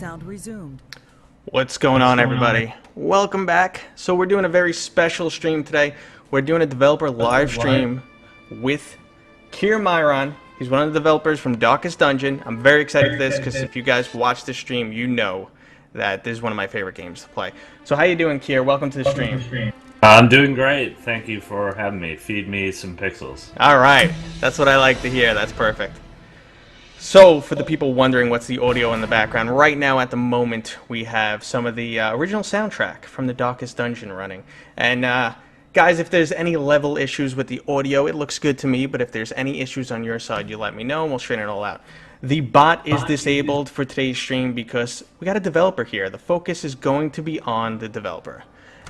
Sound resumed. What's going on, everybody? Welcome back. So we're doing a very special stream today. We're doing a developer live stream with Kier Myron. He's one of the developers from Darkest Dungeon. I'm very excited for this because if you guys watch the stream, you know that this is one of my favorite games to play. So how you doing, Kier? Welcome to the stream. I'm doing great. Thank you for having me. Feed me some pixels. All right. That's what I like to hear. That's perfect. So, for the people wondering what's the audio in the background, right now at the moment we have some of the original soundtrack from the Darkest Dungeon running. And guys, if there's any level issues with the audio, it looks good to me, but if there's any issues on your side, you let me know and we'll straighten it all out. The bot is disabled for today's stream because we got a developer here. The focus is going to be on the developer.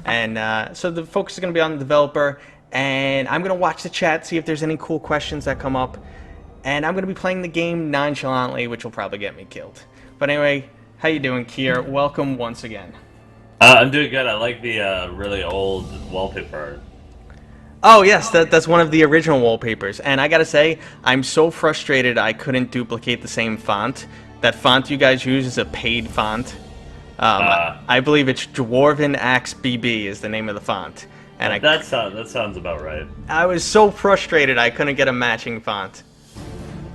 And so the focus is going to be on the developer, and I'm going to watch the chat, see if there's any cool questions that come up. And I'm going to be playing the game nonchalantly, which will probably get me killed. But anyway, how you doing, Kier? Welcome once again. I'm doing good. I like the really old wallpaper. Oh, yes, that's one of the original wallpapers. And I gotta say, I'm so frustrated I couldn't duplicate the same font. That font you guys use is a paid font. I believe it's Dwarven Axe BB is the name of the font. And that sounds about right. I was so frustrated I couldn't get a matching font.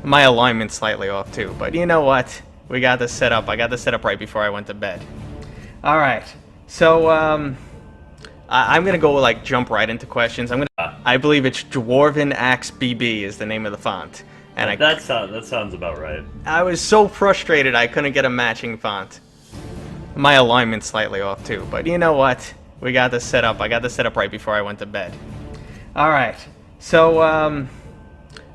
My alignment's slightly off too, but you know what? We got this set up. I got this set up right before I went to bed. All right, so I'm gonna go jump right into questions. I believe it's Dwarven Axe BB is the name of the font, and that sounds about right. I was so frustrated I couldn't get a matching font. My alignment's slightly off too, but you know what? We got this set up. I got this set up right before I went to bed. All right, so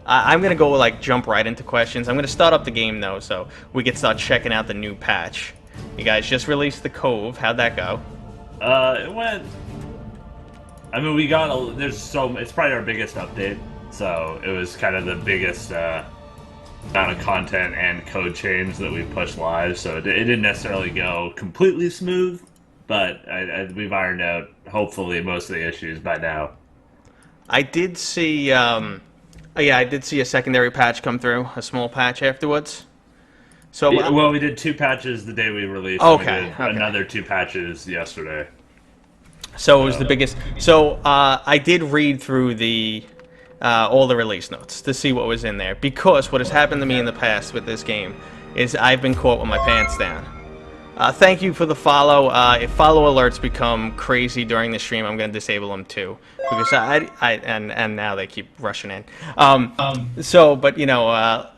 I'm going to go jump right into questions. I'm going to start up the game though, so we can start checking out the new patch. You guys just released the Cove. How'd that go? It went. I mean, it's probably our biggest update, so it was kind of the biggest amount of content and code change that we pushed live. So it didn't necessarily go completely smooth, but we've ironed out hopefully most of the issues by now. I did see. Yeah, I did see a secondary patch come through, a small patch afterwards. So well, we did 2 patches the day we released. Okay, we did another 2 patches yesterday. So it was the biggest. So I did read through the all the release notes to see what was in there, because what has happened to me in the past with this game is I've been caught with my pants down. Thank you for the follow. If follow alerts become crazy during the stream, I'm going to disable them too, because and now they keep rushing in. But you know,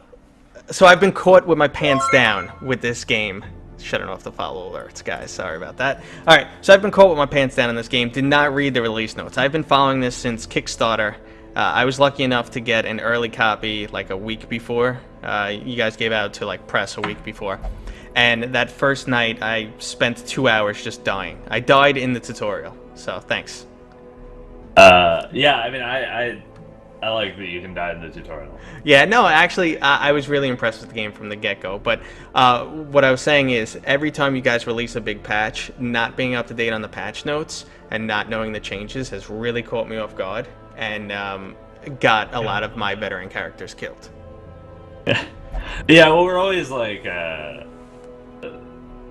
so I've been caught with my pants down with this game. Shutting off the follow alerts, guys. Sorry about that. All right, so I've been caught with my pants down in this game. Did not read the release notes. I've been following this since Kickstarter. I was lucky enough to get an early copy a week before. You guys gave out to press a week before. And that first night, I spent 2 hours just dying. I died in the tutorial, so thanks. Yeah, I mean, I like that you can die in the tutorial. Yeah, no, actually, I was really impressed with the game from the get-go. But what I was saying is, every time you guys release a big patch, not being up to date on the patch notes and not knowing the changes has really caught me off guard and got a lot of my veteran characters killed. Yeah, well, we're always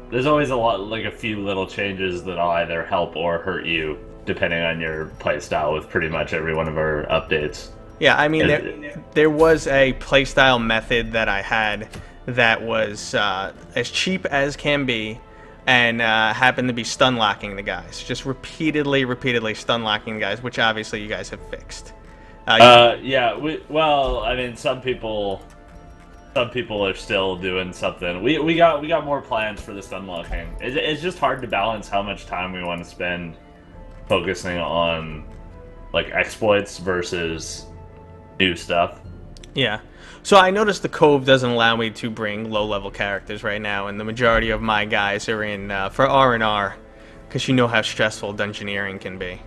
there's always a few little changes that'll either help or hurt you, depending on your playstyle with pretty much every one of our updates. Yeah, I mean, there was a playstyle method that I had that was as cheap as can be, and happened to be stun locking the guys. Just repeatedly stun locking the guys, which obviously you guys have fixed. Yeah, well, I mean, some people are still doing something. We got more plans for the stun locking. It's just hard to balance how much time we want to spend focusing on exploits versus new stuff. Yeah. So I noticed the Cove doesn't allow me to bring low-level characters right now, and the majority of my guys are in for R&R, because you know how stressful dungeoneering can be.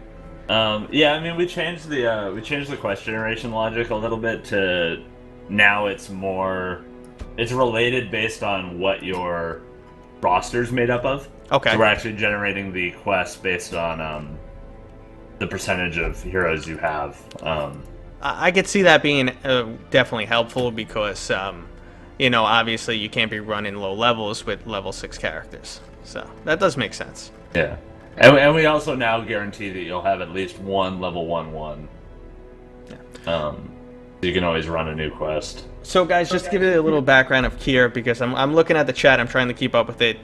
Yeah, I mean, we changed the quest generation logic a little bit to now it's related based on what your roster's made up of. Okay. So we're actually generating the quest based on the percentage of heroes you have. I could see that being definitely helpful because you know, obviously you can't be running low levels with level 6 characters. So that does make sense. Yeah. And we also now guarantee that you'll have at least one level 1-1. You can always run a new quest. So guys, just to give you a little background of Kier, because I'm looking at the chat, I'm trying to keep up with it.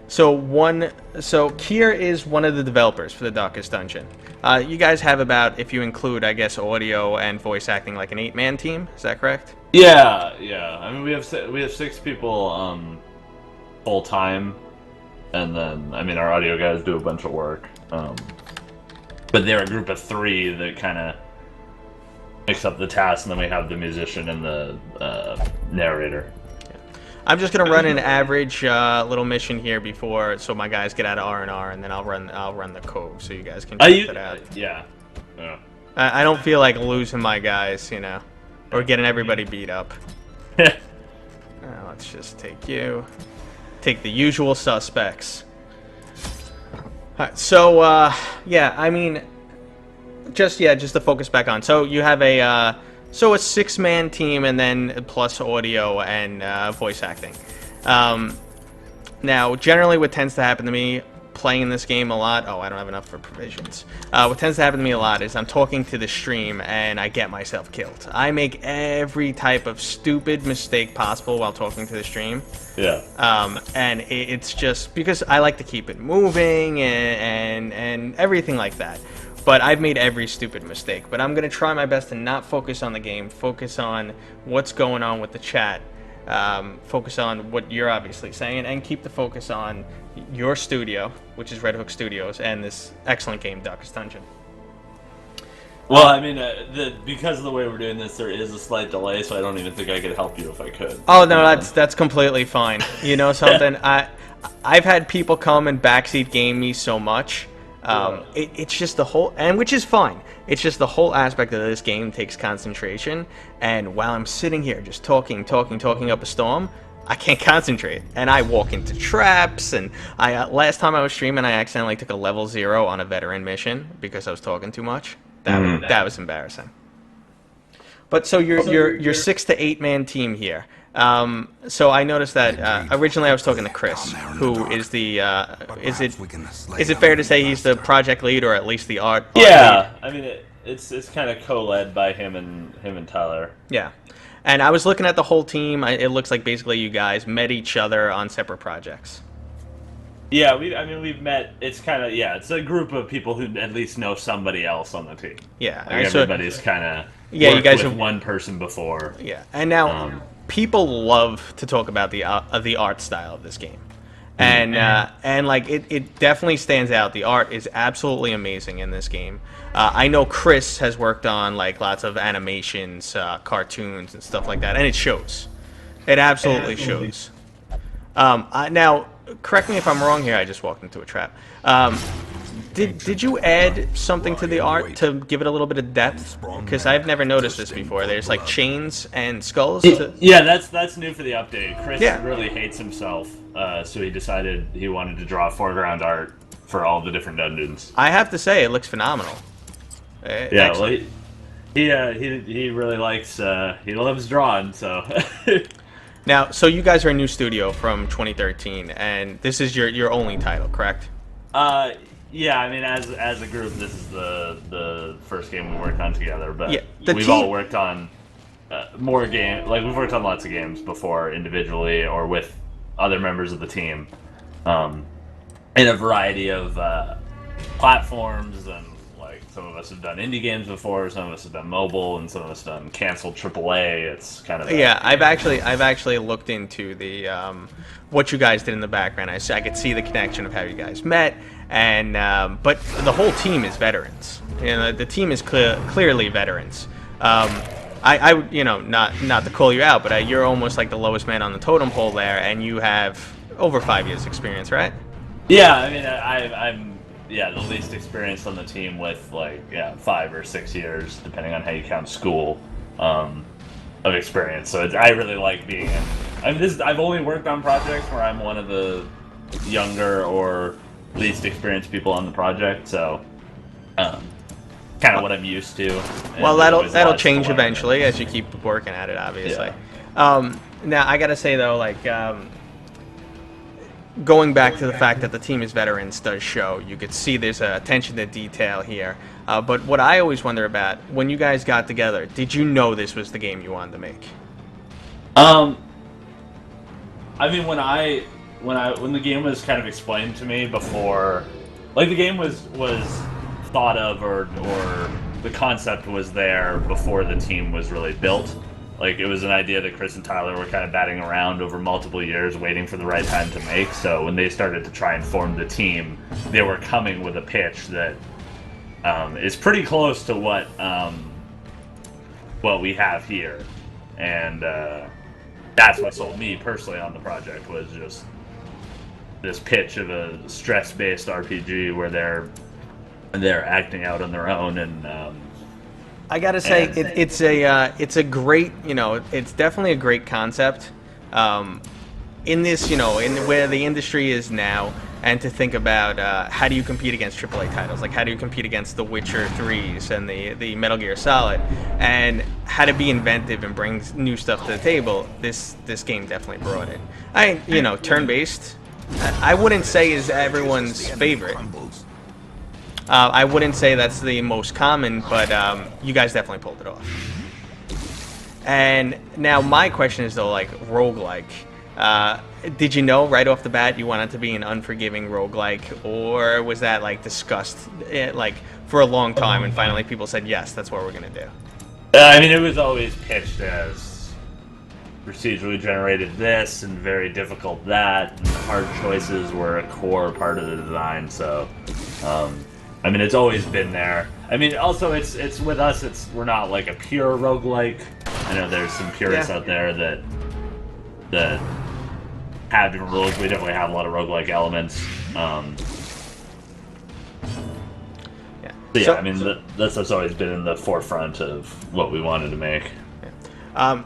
So Kier is one of the developers for the Darkest Dungeon. You guys have about, if you include, I guess, audio and voice acting, like an 8-man team. Is that correct? Yeah. I mean, we have 6 people full time, and then I mean our audio guys do a bunch of work. But they're a group of 3 that kind of mix up the tasks, and then we have the musician and the narrator. I'm just gonna run an average little mission here before, so my guys get out of R&R, and then I'll run the code, so you guys can check it out. Yeah. I don't feel like losing my guys, you know, or getting everybody beat up. Let's just take the usual suspects. Alright, so yeah, I mean, just to focus back on. So you have a 6-man team, and then plus audio and voice acting. Now, generally, what tends to happen to me playing this game a lot. Oh, I don't have enough for provisions. What tends to happen to me a lot is I'm talking to the stream and I get myself killed. I make every type of stupid mistake possible while talking to the stream. Yeah. And it's just because I like to keep it moving and everything like that. But I've made every stupid mistake. But I'm going to try my best to not focus on the game, focus on what's going on with the chat, focus on what you're obviously saying, and keep the focus on your studio, which is Red Hook Studios, and this excellent game, Darkest Dungeon. Well, I mean, because of the way we're doing this, there is a slight delay, so I don't even think I could help you if I could. Oh, no, that's completely fine. You know something? I've had people come and backseat game me so much. It's just the whole, and which is fine. It's just the whole aspect of this game takes concentration, and while I'm sitting here just talking up a storm, I can't concentrate, and I walk into traps. And last time I was streaming, I accidentally took a level 0 on a veteran mission because I was talking too much. That was embarrassing. But so your 6 to 8 man team here. So I noticed that originally I was talking to Chris, who is the is it fair to say he's the project lead, or at least the art Yeah, lead? I mean it's kind of co-led by him and Tyler. Yeah, and I was looking at the whole team. It looks like basically you guys met each other on separate projects. Yeah, we've met. It's kind of it's a group of people who at least know somebody else on the team. Yeah, like everybody's kind of you guys with have one person before. Yeah, and now people love to talk about the art style of this game, and like it definitely stands out. The art is absolutely amazing in this game. I know Chris has worked on like lots of animations, cartoons, and stuff like that, and it shows. It absolutely shows. Now, correct me if I'm wrong here. I just walked into a trap. Did you add something to the art to give it a little bit of depth? Because I've never noticed this before. There's like chains and skulls. Yeah, that's new for the update. Chris Yeah. really hates himself, so he decided he wanted to draw foreground art for all the different dungeons. I have to say, it looks phenomenal. Yeah, well, he really likes he loves drawing, so. Now, so you guys are a new studio from 2013, and this is your only title, correct? Yeah, I mean, as a group, this is the first game we worked on together. But yeah, we've all worked on more games. Like we've worked on lots of games before, individually or with other members of the team, in a variety of platforms. And like some of us have done indie games before, some of us have done mobile, and some of us have done canceled AAA. It's kind of I've actually looked into the what you guys did in the background. I could see the connection of how you guys met. And but the whole team is veterans. You know, the team is clearly veterans. I you know, not to call you out, but you're almost like the lowest man on the totem pole there, and you have over 5 years experience, right? Yeah, I mean, I'm the least experienced on the team with 5 or 6 years, depending on how you count school, of experience. So I really like being in. I mean, I've only worked on projects where I'm one of the younger or least experienced people on the project, so kind of what I'm used to. Well, that'll change eventually as you keep working at it, obviously. Yeah. Now I gotta say though, like going back to the fact that the team is veterans does show. You could see there's a attention to detail here. But what I always wonder about, when you guys got together, did you know this was the game you wanted to make? I mean, when the game was kind of explained to me before, like the game was thought of, or the concept was there before the team was really built. Like, it was an idea that Chris and Tyler were kind of batting around over multiple years, waiting for the right time to make. So when they started to try and form the team, they were coming with a pitch that is pretty close to what we have here, and that's what sold me personally on the project, was just this pitch of a stress-based RPG where they're acting out on their own. And I gotta say, it's a great, it's definitely a great concept. In this, in where the industry is now, and to think about how do you compete against AAA titles, like how do you compete against the Witcher 3s and the Metal Gear Solid, and how to be inventive and bring new stuff to the table. This game definitely brought it. Turn-based, I wouldn't say is everyone's favorite. I wouldn't say that's the most common, but you guys definitely pulled it off. And now my question is though, like roguelike. Did you know right off the bat you wanted to be an unforgiving roguelike, or was that like discussed like for a long time and finally people said yes, that's what we're gonna do? I mean, it was always pitched as procedurally generated this and very difficult that, and hard choices were a core part of the design. So, I mean, it's always been there. I mean, also it's with us. We're not like a pure roguelike. I know there's some purists out there that have different rules. We definitely have a lot of roguelike elements. I mean, that's always been in the forefront of what we wanted to make.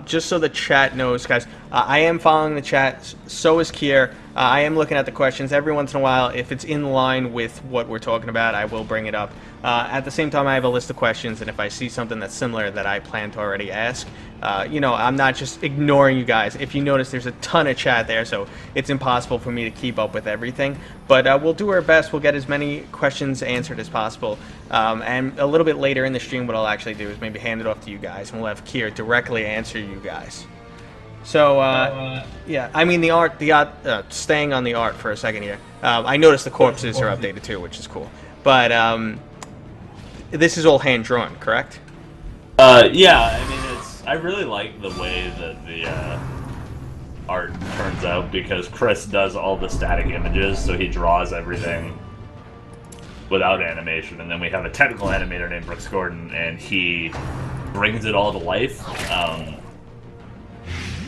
Just so the chat knows, guys, I am following the chat. So is Kier. I am looking at the questions every once in a while. If it's in line with what we're talking about, I will bring it up. At the same time, I have a list of questions, and if I see something that's similar that I plan to already ask, I'm not just ignoring you guys. If you notice, there's a ton of chat there, so it's impossible for me to keep up with everything. But we'll do our best. We'll get as many questions answered as possible. And a little bit later in the stream, what I'll actually do is maybe hand it off to you guys, and we'll have Kier directly answer you guys. So, yeah, I mean, the art, staying on the art for a second here, I noticed the corpses are updated too, which is cool. But this is all hand-drawn, correct? Yeah, I mean, I really like the way that the art turns out, because Chris does all the static images, so he draws everything without animation, and then we have a technical animator named Brooks Gordon, and he brings it all to life.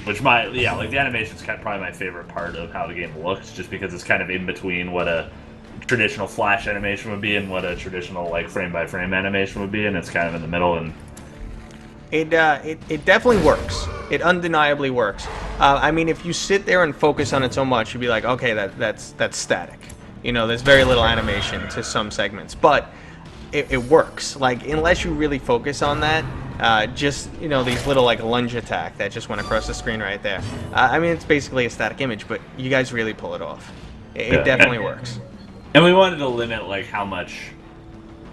The animation's probably my favorite part of how the game looks, just because it's kind of in between what a traditional Flash animation would be and what a traditional like frame-by-frame animation would be, and it's kind of in the middle. And it definitely works. It undeniably works. I mean, if you sit there and focus on it so much, you'd be like, okay, that's static. There's very little animation to some segments, but it works. Like, unless you really focus on that. These little like lunge attack that just went across the screen right there. I mean, it's basically a static image, but you guys really pull it off. It definitely works. And we wanted to limit like how much,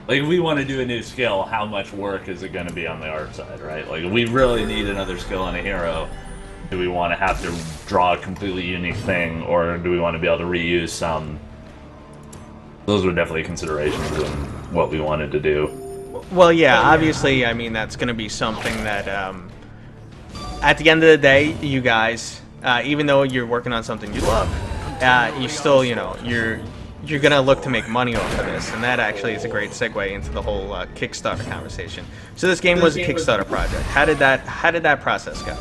like if we want to do a new skill, how much work is it going to be on the art side, right? Like if we really need another skill on a hero, do we want to have to draw a completely unique thing, or do we want to be able to reuse some? Those were definitely considerations in what we wanted to do. Well, yeah, obviously, I mean, that's going to be something that, at the end of the day, you guys, even though you're working on something you love, you still, you're going to look to make money off of this, and that actually is a great segue into the whole Kickstarter conversation. So this game was a Kickstarter project. How did that process go?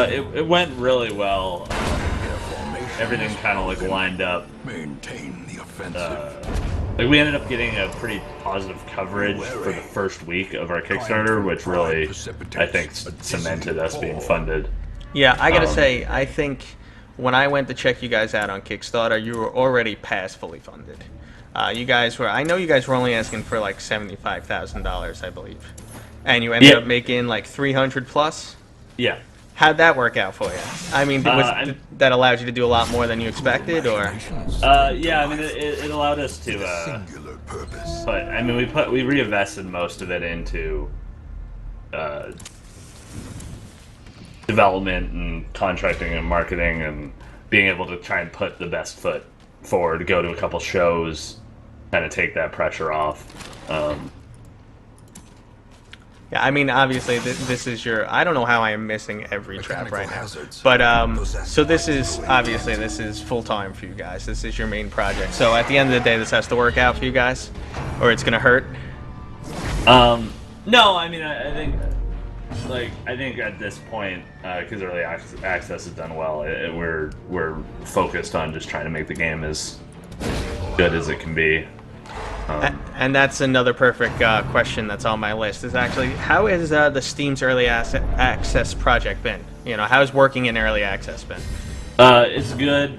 It went really well. Everything kind of like lined up. Maintain the offensive. We ended up getting a pretty positive coverage for the first week of our Kickstarter, which really, I think, cemented us being funded. Yeah, I gotta say, I think when I went to check you guys out on Kickstarter, you were already past fully funded. I know you guys were only asking for like $75,000, I believe. And you ended up making like 300 plus? Yeah. How'd that work out for you? I mean, that allowed you to do a lot more than you expected, or? Yeah, I mean, it allowed us to, Singular purpose. but I mean, we reinvested most of it into development and contracting and marketing and being able to try and put the best foot forward, go to a couple shows, kind of take that pressure off. Yeah, I mean, obviously, this is your... I don't know how I am missing every trap right now. hazards. But, so this is... Obviously, this is full-time for you guys. This is your main project. So at the end of the day, this has to work out for you guys? Or it's gonna hurt? No, I mean, I think... Like, I think at this point, because early access has done well, we're focused on just trying to make the game as good as it can be. And that's another perfect question that's on my list. Is actually, how is the Steam's early access project been? You know, how's working in early access been? It's good.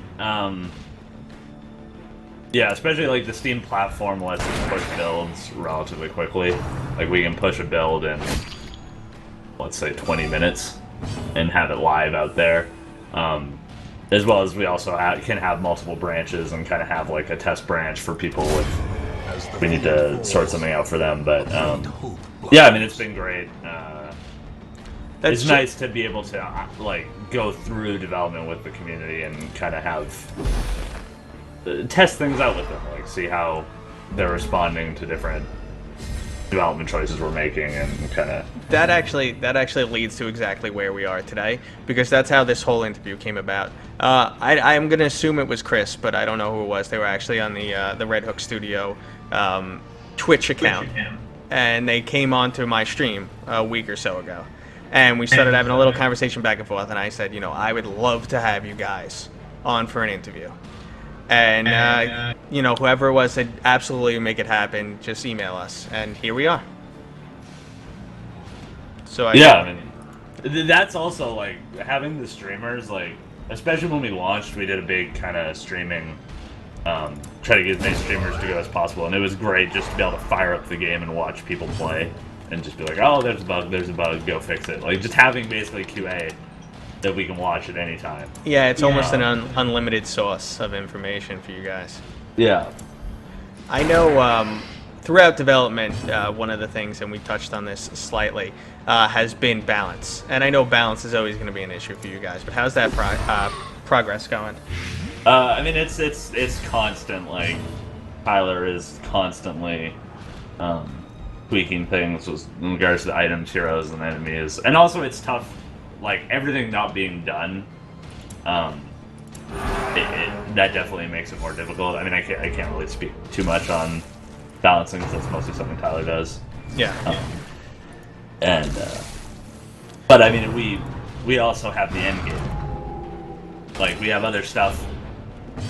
Yeah, especially like the Steam platform lets us push builds relatively quickly. Like we can push a build in, let's say, 20 minutes and have it live out there. As well as we also can have multiple branches and kind of have like a test branch for people if we need to sort something out for them. But yeah, I mean, it's been great. It's nice to be able to like go through development with the community and kind of have test things out with them, like see how they're responding to different development choices we're making, and kind of that actually leads to exactly where we are today, because that's how this whole interview came about. I'm gonna assume it was Chris, but I don't know who it was. They were actually on the Red Hook Studio Twitch account, and they came onto my stream a week or so ago, and we started having a little conversation back and forth. And I said, you know, I would love to have you guys on for an interview. And, you know, whoever it was said, absolutely make it happen. Just email us. And here we are. So I mean, that's also, like, having the streamers, like, especially when we launched, we did a big kind of streaming, try to get as many streamers to go as possible. And it was great just to be able to fire up the game and watch people play. And just be like, oh, there's a bug, go fix it. Like, just having basically QA that we can watch at any time. Yeah, it's almost an unlimited source of information for you guys. Yeah. I know throughout development, one of the things, and we touched on this slightly, has been balance. And I know balance is always going to be an issue for you guys, but how's that progress going? I mean, it's constant. Like, Tyler is constantly tweaking things in regards to the items, heroes, and enemies. And also, it's tough. Like, everything not being done, that definitely makes it more difficult. I mean, I can't really speak too much on balancing, because that's mostly something Tyler does. Yeah. But I mean, we also have the end game. Like, we have other stuff.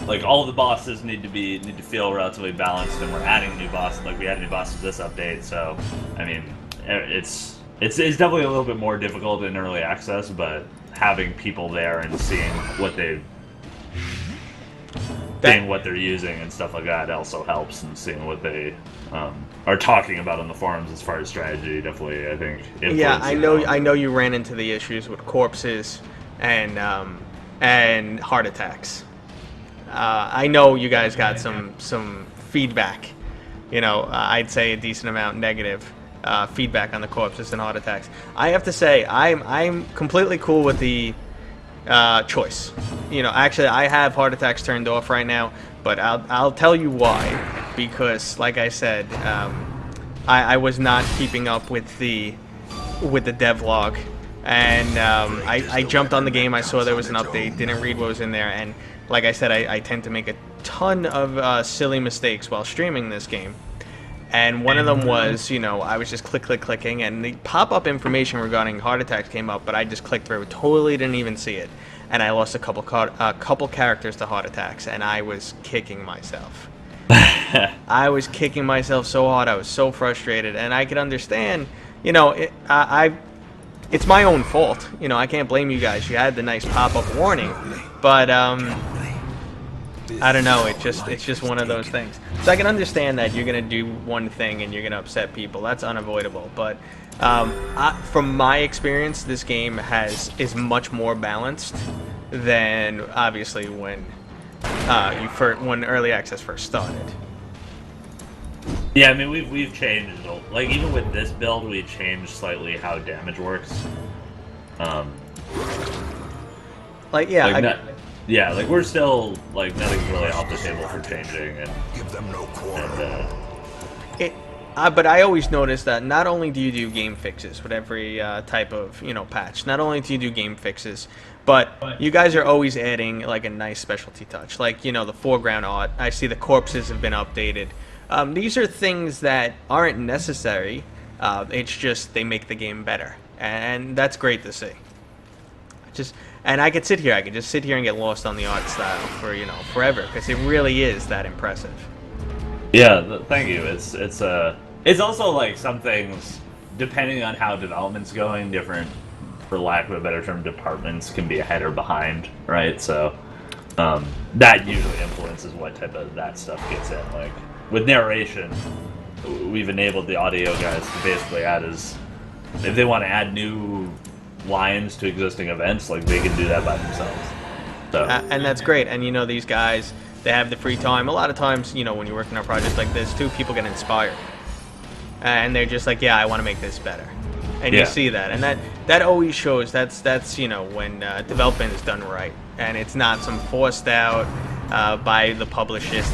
Like, all the bosses need to feel relatively balanced, and we're adding new bosses. Like, we added new bosses this update, so I mean, it's definitely a little bit more difficult in early access, but having people there and seeing what they're using and stuff like that also helps, and seeing what they are talking about on the forums as far as strategy definitely, I think. Yeah, I know you ran into the issues with corpses and heart attacks. I know you guys got some feedback. You know, I'd say a decent amount negative. Feedback on the corpses and heart attacks. I have to say, I'm completely cool with the choice. You know, actually, I have heart attacks turned off right now, but I'll tell you why. Because, like I said, I was not keeping up with the devlog, and I jumped on the game. I saw there was an update, didn't read what was in there, and like I said, I tend to make a ton of silly mistakes while streaming this game. And one of them was, you know, I was just clicking, and the pop-up information regarding heart attacks came up, but I just clicked through, totally didn't even see it, and I lost a couple characters to heart attacks, and I was kicking myself. I was kicking myself so hard, I was so frustrated, and I could understand, you know, it's my own fault, you know, I can't blame you guys. You had the nice pop-up warning, but I don't know, it's just one of those things. So I can understand that you're going to do one thing and you're going to upset people. That's unavoidable. But From my experience, this game is much more balanced than obviously when when early access first started. Yeah, I mean we've changed, like even with this build, we changed slightly how damage works. Like yeah, yeah, like we're still like nothing's really off the table for changing, and Give them no quarter. but I always notice that not only do you do game fixes with every type of patch, not only do you do game fixes, but you guys are always adding like a nice specialty touch, like the foreground art. I see the corpses have been updated. These are things that aren't necessary. It's just they make the game better, and that's great to see. And I could sit here. I could just sit here and get lost on the art style for forever, because it really is that impressive. Yeah, thank you. It's also like some things, depending on how development's going, different, for lack of a better term, departments can be ahead or behind, right? So that usually influences what type of that stuff gets in. Like with narration, we've enabled the audio guys to basically add if they want to add new lines to existing events, like they can do that by themselves. So. And that's great. And these guys, they have the free time. A lot of times, when you're working on projects like this too, people get inspired, and they're just like, yeah, I want to make this better. And you see that, and that always shows. That's when development is done right, and it's not some forced out by the publishers.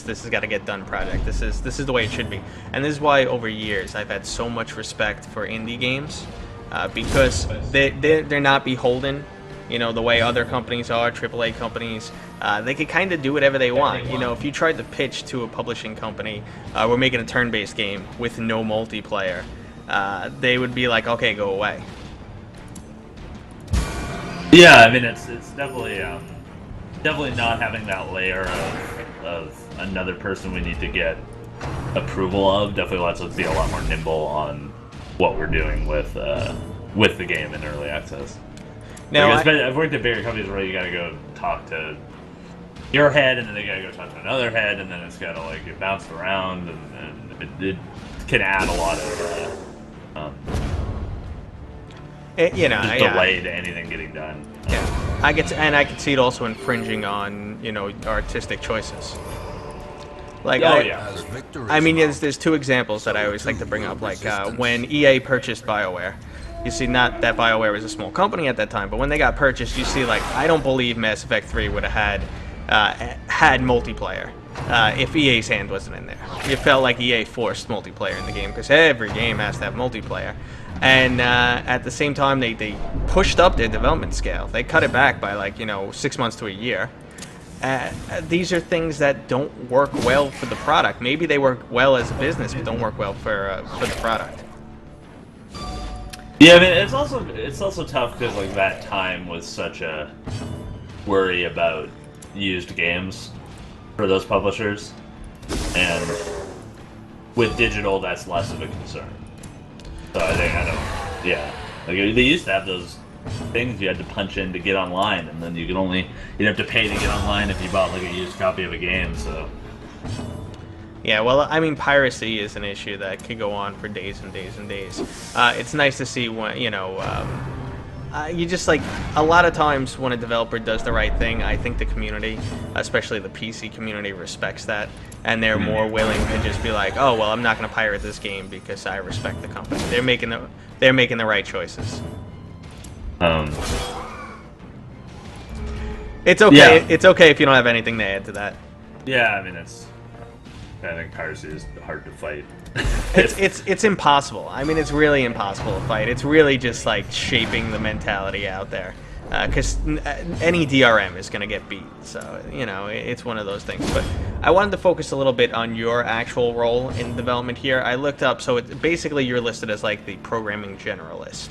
This has got to get done project. This is the way it should be. And this is why over years I've had so much respect for indie games, because they're not beholden, the way other companies are, AAA companies. They could kind of do whatever they want. If you tried to pitch to a publishing company, we're making a turn-based game with no multiplayer, they would be like, okay, go away. Yeah, I mean it's definitely not having that layer of another person we need to get approval of. Definitely lets us be a lot more nimble on what we're doing with the game in early access. Now, I've worked at bigger companies where you gotta go talk to your head, and then they gotta go talk to another head, and then it's gotta like get bounced around, and it can add a lot of delay to anything getting done. Yeah, I could see it also infringing on artistic choices. Like, I mean, there's two examples that I always like to bring up. Like when EA purchased BioWare, you see, not that BioWare was a small company at that time, but when they got purchased, you see, like, I don't believe Mass Effect 3 would have had multiplayer if EA's hand wasn't in there. It felt like EA forced multiplayer in the game, because every game has to have multiplayer. And at the same time, they pushed up their development scale. They cut it back by, like, 6 months to a year. These are things that don't work well for the product. Maybe they work well as a business, but don't work well for the product. Yeah, I mean, it's also tough because like that time was such a worry about used games for those publishers, and with digital, that's less of a concern. So yeah, like they used to have those things you had to punch in to get online, and then you'd have to pay to get online if you bought like a used copy of a game. So. Yeah, well, I mean, piracy is an issue that could go on for days and days and days. It's nice to see when, you just, like, a lot of times when a developer does the right thing, I think the community, especially the PC community, respects that, and they're more willing to just be like, oh, well, I'm not going to pirate this game because I respect the company. They're making the right choices. It's okay. Yeah. It's okay if you don't have anything to add to that. Yeah, I mean, I think piracy is hard to fight. It's impossible. I mean, it's really impossible to fight. It's really just like shaping the mentality out there, because any DRM is going to get beat. So it's one of those things. But I wanted to focus a little bit on your actual role in development here. I looked up, so basically you're listed as like the programming generalist.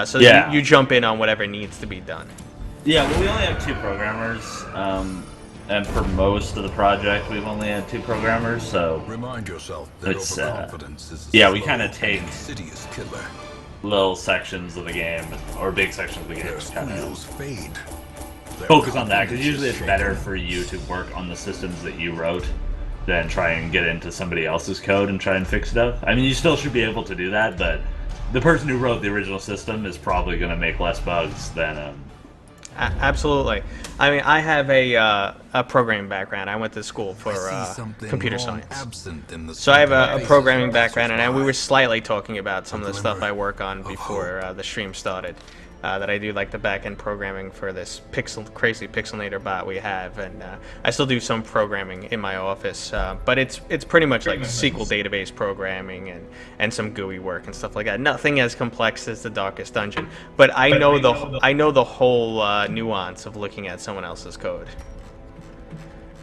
So yeah. you jump in on whatever needs to be done. Yeah, well, we only have 2 programmers. And for most of the project, we've only had 2 programmers, so remind yourself that overconfidence is we kind of take killer. Little sections of the game or big sections of the game, and kind of fade. Focus on that, because usually it's better for you to work on the systems that you wrote than try and get into somebody else's code and try and fix stuff. I mean, you still should be able to do that, but the person who wrote the original system is probably going to make less bugs than. Absolutely. I mean, I have a programming background. I went to school for computer science. So I have a programming background, and we were slightly talking about some of the stuff I work on before the stream started. That I do like the back-end programming for this crazy Pixelnator bot we have, and I still do some programming in my office, but it's pretty much like SQL database programming and some GUI work and stuff like that. Nothing as complex as the Darkest Dungeon, but I know the whole nuance of looking at someone else's code.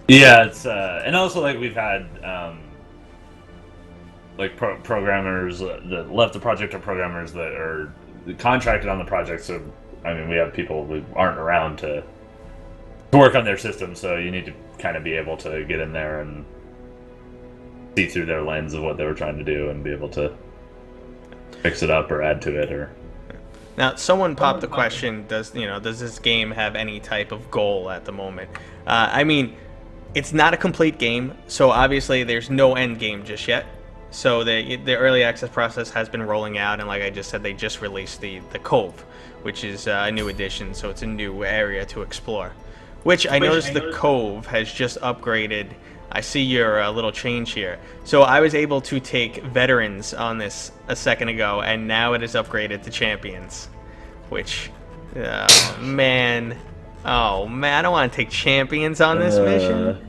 Yeah, it's and also like we've had like programmers that left the project, or programmers that are contracted on the project. So I mean, we have people who aren't around to work on their system, so you need to kind of be able to get in there and see through their lens of what they were trying to do and be able to fix it up or add to it. Or now, someone popped the question: does this game have any type of goal at the moment? I mean, it's not a complete game, so obviously there's no end game just yet. So the early access process has been rolling out, and like I just said, they just released the Cove, which is a new addition, so it's a new area to explore. Which I noticed the Cove has just upgraded. I see your little change here. So I was able to take veterans on this a second ago, and now it is upgraded to champions. Which, man, I don't want to take champions on this mission.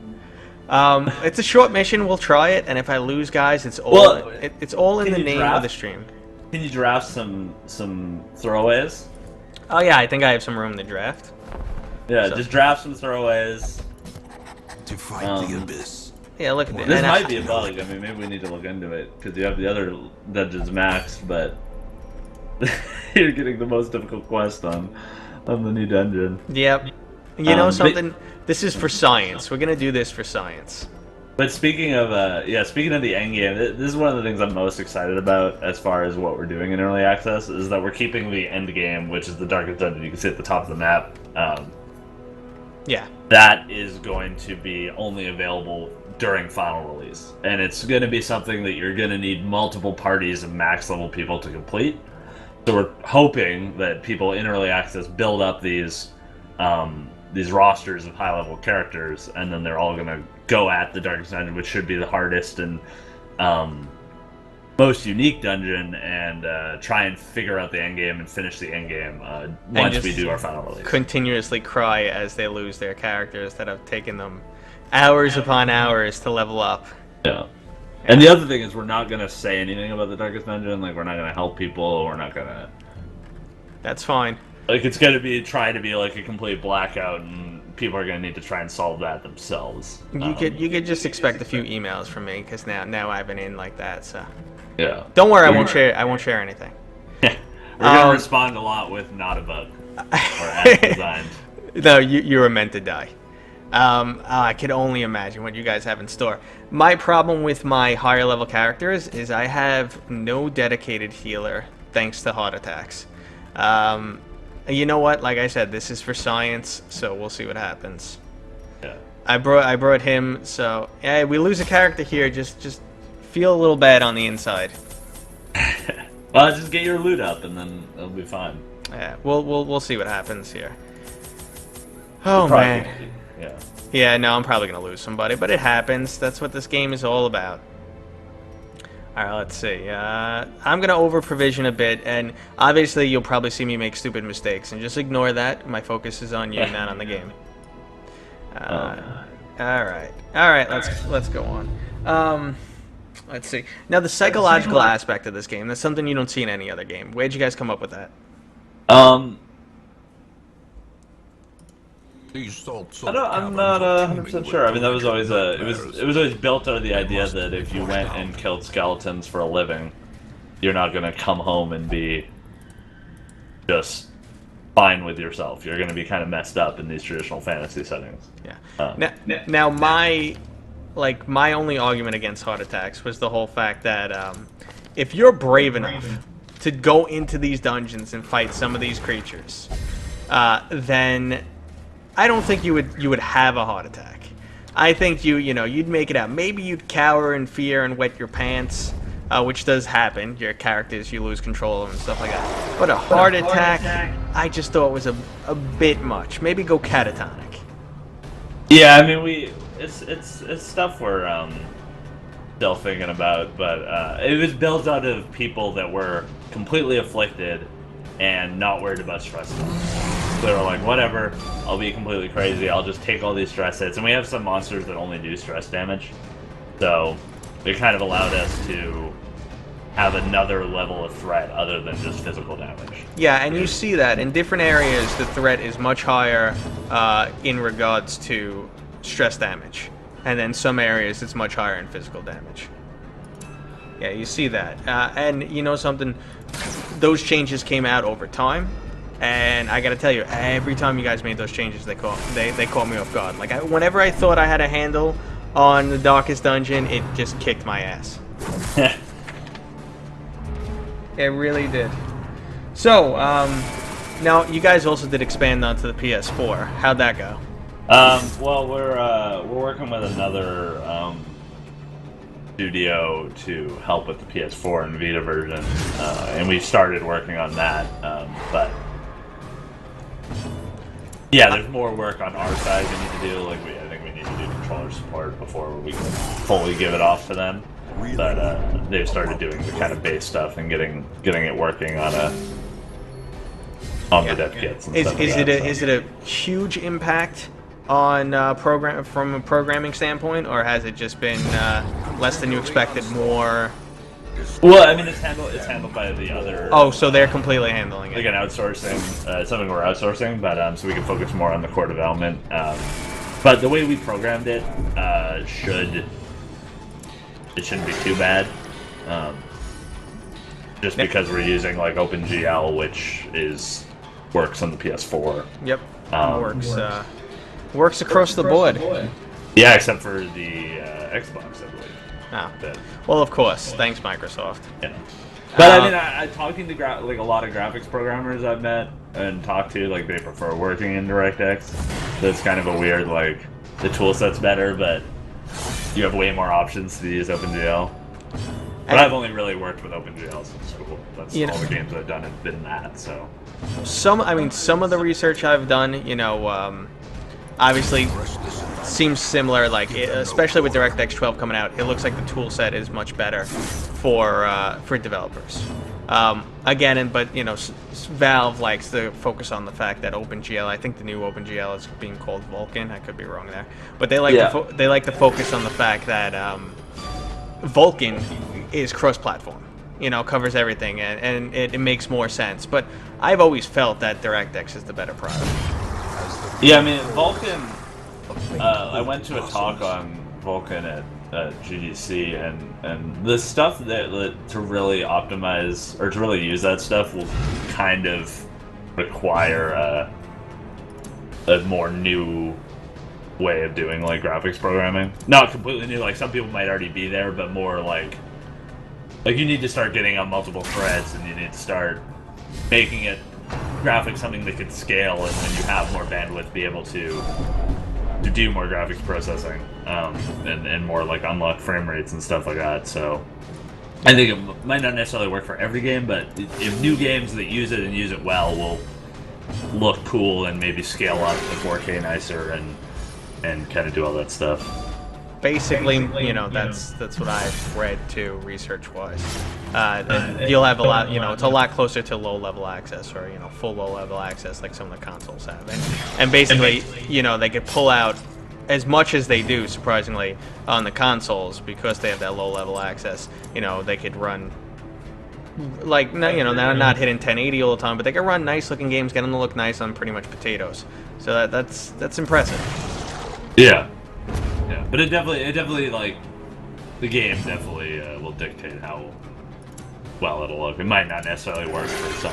It's a short mission. We'll try it, and if I lose, guys, it's all in the name of the stream. Can you draft some throwaways? Oh yeah, I think I have some room to draft. Yeah, so just draft some throwaways. To fight the abyss. Yeah, look at this. This might be a bug. I mean, maybe we need to look into it because you have the other dungeons maxed, but you're getting the most difficult quest on the new dungeon. Yep. You know something? This is for science. We're gonna do this for science. But speaking of speaking of the end game, this is one of the things I'm most excited about as far as what we're doing in early access is that we're keeping the end game, which is the Darkest Dungeon. You can see at the top of the map. Yeah. That is going to be only available during final release, and it's going to be something that you're going to need multiple parties of max level people to complete. So we're hoping that people in early access build up these rosters of high level characters, and then they're all going to go at the Darkest Dungeon, which should be the hardest and most unique dungeon, and try and figure out the end game and finish the end game once we do our final release. Continuously cry as they lose their characters that have taken them hours upon hours to level up. Yeah. And the other thing is, we're not going to say anything about the Darkest Dungeon. Like, we're not going to help people. We're not going to... That's fine. Like, it's going to be trying to be like a complete blackout, and people are going to need to try and solve that themselves. You could just expect a few emails from me, because now I've been in like that, so... Yeah. Don't worry, I won't share anything. We're going to respond a lot with not a bug. Or as designed. No, you were meant to die. I could only imagine what you guys have in store. My problem with my higher level characters is I have no dedicated healer thanks to heart attacks. You know what? Like I said, this is for science, so we'll see what happens. Yeah. I brought him, so yeah, we lose a character here. Just feel a little bad on the inside. Well, just get your loot up, and then it'll be fine. Yeah, we'll see what happens here. Oh man. Yeah. Yeah, no, I'm probably gonna lose somebody, but it happens. That's what this game is all about. Alright, let's see. I'm gonna over provision a bit, and obviously you'll probably see me make stupid mistakes, and just ignore that. My focus is on you, not on the game. Alright, let's go on. Let's see. Now the psychological aspect of this game, that's something you don't see in any other game. Where'd you guys come up with that? I'm not 100% sure. I mean, that was always it was always built out of the idea that if you went and killed skeletons for a living, you're not gonna come home and be just fine with yourself. You're gonna be kind of messed up in these traditional fantasy settings. Yeah. Now my only argument against heart attacks was the whole fact that if you're brave enough to go into these dungeons and fight some of these creatures, then I don't think you would have a heart attack. I think you'd make it out. Maybe you'd cower in fear and wet your pants, which does happen. Your characters, you lose control of them and stuff like that. But a heart attack, I just thought was a bit much. Maybe go catatonic. Yeah, I mean it's stuff we're still thinking about, but it was built out of people that were completely afflicted and not worried about stress. They were like, whatever, I'll be completely crazy, I'll just take all these stress hits. And we have some monsters that only do stress damage, so it kind of allowed us to have another level of threat other than just physical damage. Yeah, and you see that in different areas the threat is much higher in regards to stress damage, and then some areas it's much higher in physical damage. Yeah, you see that. And you know something, those changes came out over time, and I gotta tell you, every time you guys made those changes, they caught me off guard. Like, whenever I thought I had a handle on the Darkest Dungeon, it just kicked my ass. It really did. So, now you guys also did expand onto the PS4. How'd that go? Well, we're working with another studio to help with the PS4 and Vita version, and we've started working on that. But yeah, there's more work on our side we need to do. Like, I think we need to do controller support before we can fully give it off to them. But they've started doing the kind of base stuff and getting it working on the dev kits. And stuff like that, is it a huge impact on from a programming standpoint, or has it just been less than you expected? More. Well, I mean, it's handled by the other. Oh, so they're completely handling it. Again, outsourcing. It's something we're outsourcing, but so we can focus more on the core development. But the way we programmed it shouldn't be too bad. Just because we're using like OpenGL, which works on the PS4. Yep, works across the board. Yeah, except for the Xbox, I believe. Oh. But, well, of course, thanks Microsoft. Yeah. But I mean, I talking to like a lot of graphics programmers I've met and talked to, like they prefer working in DirectX. So it's kind of a weird, like, the tool set's better, but you have way more options to use OpenGL. But I've only really worked with OpenGL since school. That's all the games I've done have been that. So some of the research I've done, obviously seems similar. Like, especially with DirectX 12 coming out, it looks like the tool set is much better for developers. But Valve likes to focus on the fact that OpenGL, I think the new OpenGL is being called Vulkan. I could be wrong there, but they like to focus on the fact that Vulkan is cross-platform. Covers everything, and it makes more sense. But I've always felt that DirectX is the better product. Yeah, I mean, Vulkan. I went to a talk on Vulkan at GDC, and the stuff that to really optimize or to really use that stuff will kind of require a more new way of doing like graphics programming. Not completely new, like some people might already be there, but more like you need to start getting on multiple threads, and you need to start making it graphics something that can scale, and then you have more bandwidth, be able to do more graphics processing, and more like unlock frame rates and stuff like that. So I think it might not necessarily work for every game, but if new games that use it and use it well will look cool and maybe scale up to 4K nicer and kind of do all that stuff. Basically, that's what I've read too, research-wise. You'll have a lot, it's a lot closer to low-level access, or full low-level access like some of the consoles have. And basically, they could pull out as much as they do, surprisingly, on the consoles, because they have that low-level access. They could run like they're not hitting 1080 all the time, but they can run nice-looking games, get them to look nice on pretty much potatoes. So that's impressive. Yeah. Yeah, but it definitely like the game definitely will dictate how well it'll look. It might not necessarily work for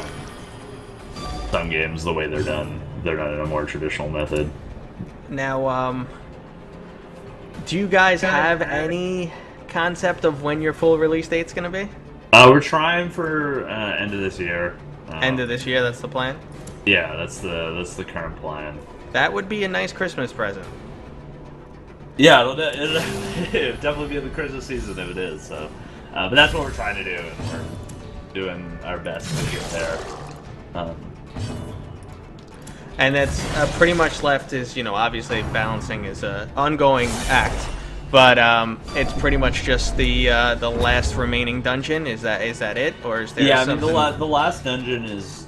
some games the way they're done. They're done in a more traditional method. Now, do you guys have any concept of when your full release date's gonna be? We're trying for end of this year. End of this year, that's the plan? Yeah, that's the current plan. That would be a nice Christmas present. Yeah, it'll definitely be in the Christmas season if it is. So, but that's what we're trying to do, and we're doing our best to get there. And that's pretty much left is, you know, obviously balancing is a ongoing act, but it's pretty much just the last remaining dungeon. Is that it, or is there? Yeah, something... I mean the last dungeon is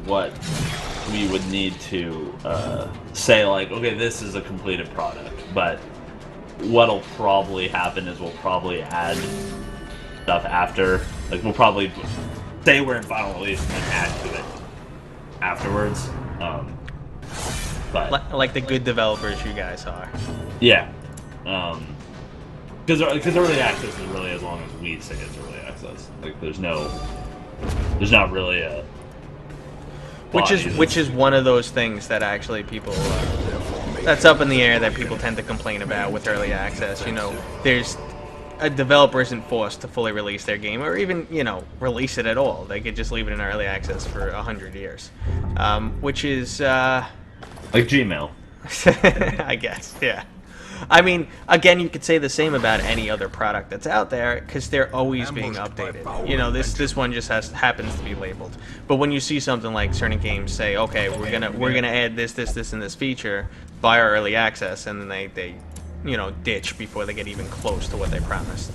what we would need to say, like, okay, this is a completed product. But what'll probably happen is we'll probably add stuff after. Like, we'll probably say we're in final release and then add to it afterwards. But like the good developers you guys are. yeah, because early access is really as long as we say it's early access. Like, there's not really a which is one of those things that actually people that's up in the air that people tend to complain about with early access. You know, a developer isn't forced to fully release their game, or even, you know, release it at all. They could just leave it in early access for 100 years, which is like Gmail. I guess, yeah. I mean, again, you could say the same about any other product that's out there, because they're always being updated. You know, this one just happens to be labeled. But when you see something like certain games say, okay, we're gonna add this, and this feature by our early access, and then they you know, ditch before they get even close to what they promised.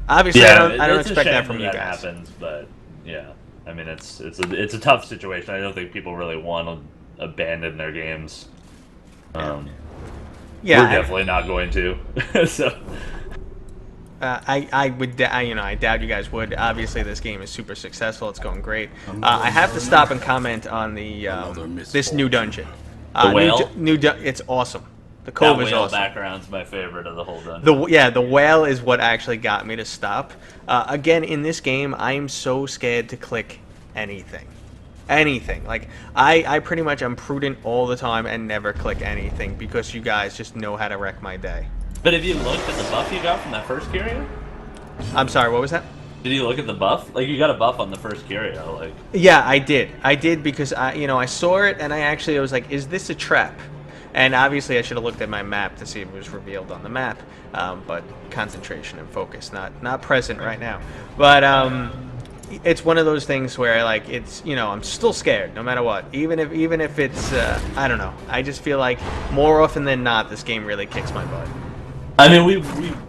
Obviously, Yeah, I don't it's a expect shame that from when you that guys. happens, but yeah, I mean it's a tough situation. I don't think people really want to abandon their games. Yeah, We're definitely not going to. So I would, you know, I doubt you guys would. Obviously, this game is super successful. It's going great. I have to stop and comment on the this new dungeon. The whale? It's awesome. The cove that is whale awesome. background's my favorite of the whole dungeon. The whale is what actually got me to stop. Again, in this game, I am so scared to click anything. Like, I pretty much am prudent all the time and never click anything, because you guys just know how to wreck my day. But have you looked at the buff you got from that first curio? I'm sorry, what was that? Did you look at the buff? Like, you got a buff on the first curio, like. Yeah, I did because I saw it, and I was like, is this a trap? And obviously I should have looked at my map to see if it was revealed on the map, but concentration and focus not present right now. But it's one of those things where, like, it's, you know, I'm still scared no matter what, even if it's I don't know. I just feel like more often than not this game really kicks my butt. I mean, we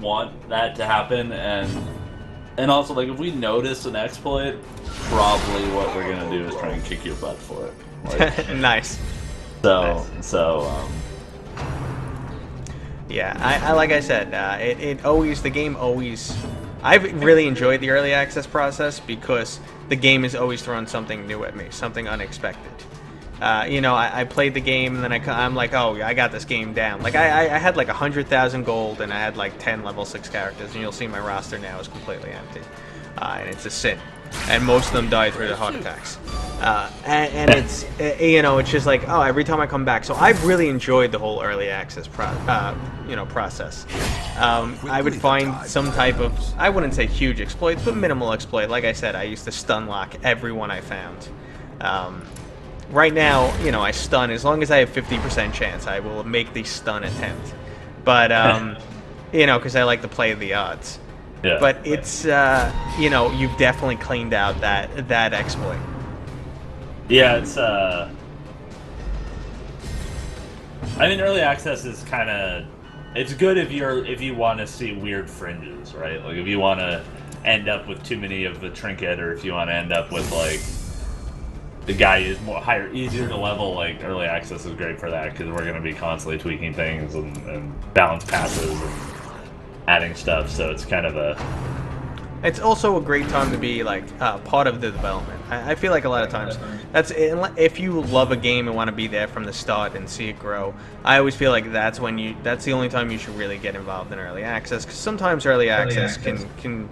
want that to happen, and also, like, if we notice an exploit, probably what we're gonna do is try and kick your butt for it. Like, Nice. Yeah, I like I said, the game always. I've really enjoyed the early access process because the game has always thrown something new at me, something unexpected. You know, I played the game, and then I'm like, oh, I got this game down. Like, I had like 100,000 gold, and I had like 10 level 6 characters, and you'll see my roster now is completely empty. And it's a sin. And most of them died through the heart attacks. And it's, you know, it's just like, oh, every time I come back. So I've really enjoyed the whole early access process. I would find some type of, I wouldn't say huge exploits, but minimal exploit. Like I said, I used to stun lock everyone I found. Right now, you know, I stun, as long as I have 50% chance, I will make the stun attempt. But, you know, because I like to play the odds. Yeah. But it's, you know, you've definitely cleaned out that exploit. Yeah, it's I mean, early access is kind of, it's good if you want to see weird fringes, right? Like, if you want to end up with too many of the trinket, or if you want to end up with, like, the guy is easier to level. Like, early access is great for that, because we're going to be constantly tweaking things and balance passes and adding stuff, so it's kind of a... It's also a great time to be, like, part of the development. I feel like a lot of times, if you love a game and want to be there from the start and see it grow, I always feel like that's the only time you should really get involved in early access, because sometimes early access can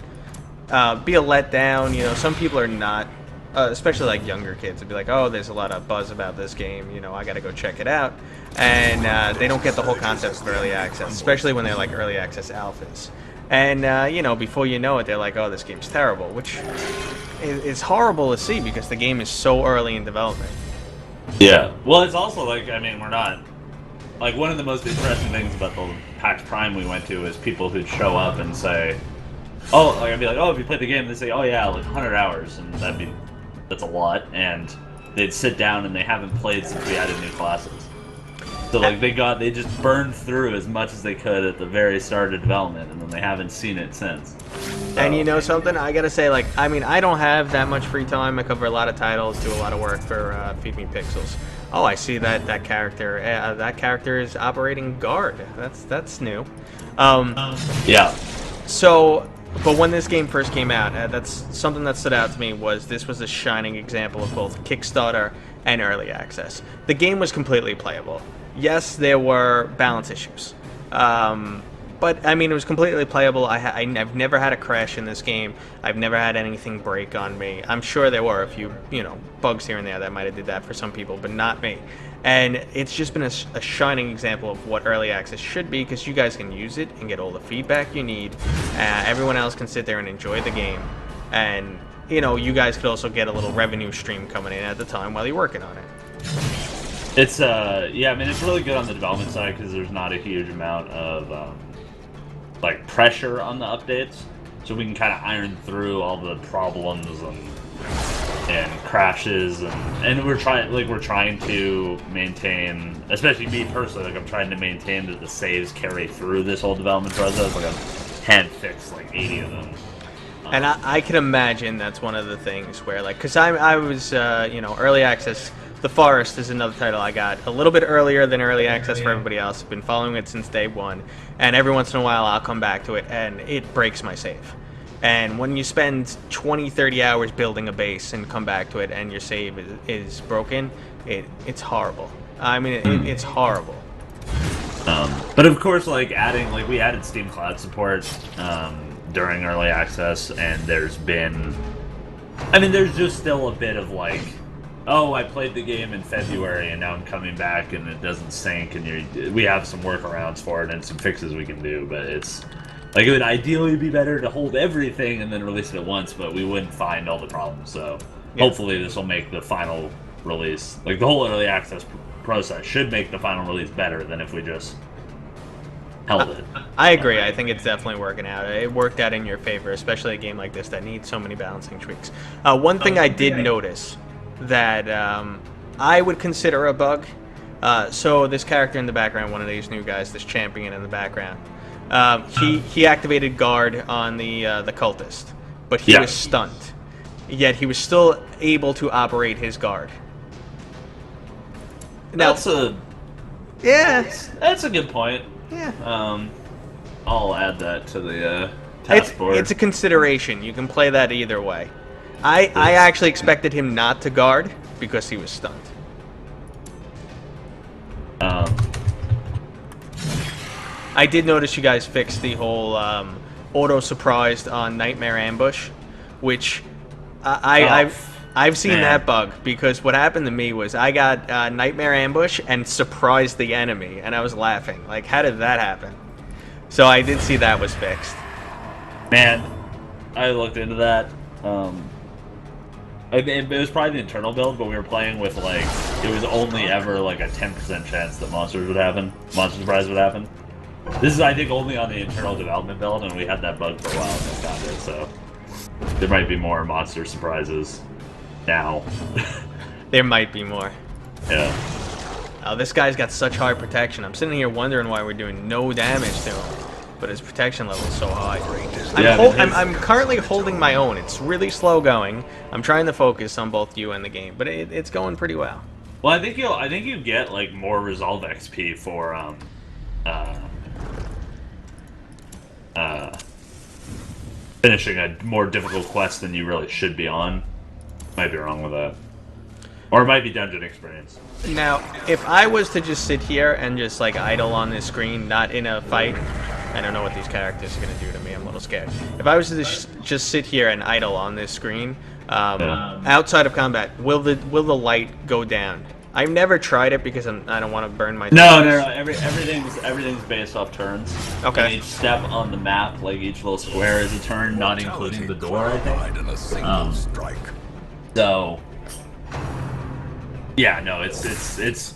be a letdown. You know, some people are not, especially like younger kids, would be like, oh, there's a lot of buzz about this game, you know, I gotta go check it out, and they don't get the whole concept of early access, especially when they're like early access alphas. And, you know, before you know it, they're like, oh, this game's terrible, which is horrible to see, because the game is so early in development. Yeah. Well, it's also like, I mean, we're not like one of the most interesting things about the PAX Prime we went to is people who'd show up and say, "Oh," like I'd be like, "Oh, have you played the game?" They say, "Oh yeah, like 100 hours," and that's a lot. And they'd sit down and they haven't played since we added new classes. So like they just burned through as much as they could at the very start of development, and then they haven't seen it since. So. And you know something? I gotta say, like, I mean, I don't have that much free time. I cover a lot of titles, do a lot of work for Feed Me Pixels. Oh, I see that character. That character is operating guard. That's new. Yeah. So, but when this game first came out, that's something that stood out to me was this was a shining example of both Kickstarter and early access. The game was completely playable. Yes, there were balance issues. But, I mean, it was completely playable. I've never had a crash in this game. I've never had anything break on me. I'm sure there were a few, bugs here and there that might have did that for some people, but not me. And it's just been a shining example of what early access should be, because you guys can use it and get all the feedback you need. Everyone else can sit there and enjoy the game. And, you guys could also get a little revenue stream coming in at the time while you're working on it. It's, yeah, I mean, it's really good on the development side because there's not a huge amount of, like, pressure on the updates. So we can kind of iron through all the problems and crashes, and we're trying to maintain, especially me personally, like, I'm trying to maintain that the saves carry through this whole development process. Like, I've hand-fixed, like, 80 of them. And I can imagine that's one of the things where, like, because I was, early access. The Forest is another title I got a little bit earlier than early access for everybody else. I've been following it since day one, and every once in a while I'll come back to it, and it breaks my save. And when you spend 20, 30 hours building a base and come back to it, and your save is broken, it's horrible. I mean, it's horrible. But of course, like we added Steam Cloud support during early access, and there's just still a bit of like, oh, I played the game in February and now I'm coming back and it doesn't sync, and we have some workarounds for it and some fixes we can do, but it's like it would ideally be better to hold everything and then release it at once, but we wouldn't find all the problems. So hopefully this will make the final release, like the whole early access process should make the final release better than if we just held it. I agree. I think it's definitely working out. It worked out in your favor, especially a game like this that needs so many balancing tweaks. One thing I did notice that I would consider a bug. So this character in the background, one of these new guys, this champion in the background, he activated guard on the cultist, but he was stunned. Yet he was still able to operate his guard. Now, That's a good point. Yeah. I'll add that to the task board. It's a consideration. You can play that either way. I actually expected him not to guard because he was stunned. I did notice you guys fixed the whole auto-surprised on Nightmare Ambush, which I've seen that bug, because what happened to me was I got Nightmare Ambush and surprised the enemy, and I was laughing. Like, how did that happen? So I did see that was fixed. Man, I looked into that. It was probably the internal build, but we were playing with, like, it was only ever, like, a 10% chance that monster surprise would happen. This is, I think, only on the internal development build, and we had that bug for a while and found it, so there might be more monster surprises now. There might be more. Yeah. Oh, this guy's got such high protection. I'm sitting here wondering why we're doing no damage to him, but his protection level is so high. I'm currently holding my own. It's really slow going. I'm trying to focus on both you and the game, but it's going pretty well. Well, I think you get like more resolve XP for finishing a more difficult quest than you really should be on. Might be wrong with that. Or it might be dungeon experience. Now, if I was to just sit here and just like idle on this screen, not in a fight, I don't know what these characters are going to do to me. I'm a little scared. If I was to just sit here and idle on this screen, outside of combat, will the light go down? I've never tried it because I don't want to burn my. No. Everything's based off turns. Okay. And each step on the map, like each little square, is a turn, not including the door, I think. In a single strike. So, yeah, no, it's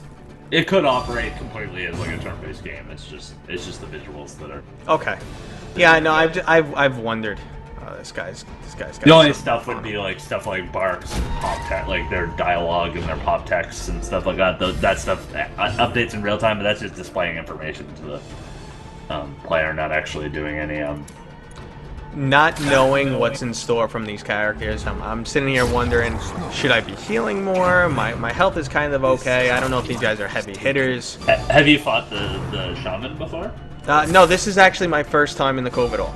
it could operate completely as like a turn-based game. It's just the visuals that are. Okay. Yeah, I know. I've wondered. This guy's got The only some- stuff would be like stuff like barks and pop text, like their dialogue and their pop texts and stuff like that. That stuff updates in real time, but that's just displaying information to the player, not actually doing any. Not knowing what's in store from these characters, I'm sitting here wondering, should I be healing more? My health is kind of okay. I don't know if these guys are heavy hitters. Have you fought the shaman before? No, this is actually my first time in the Cove at all.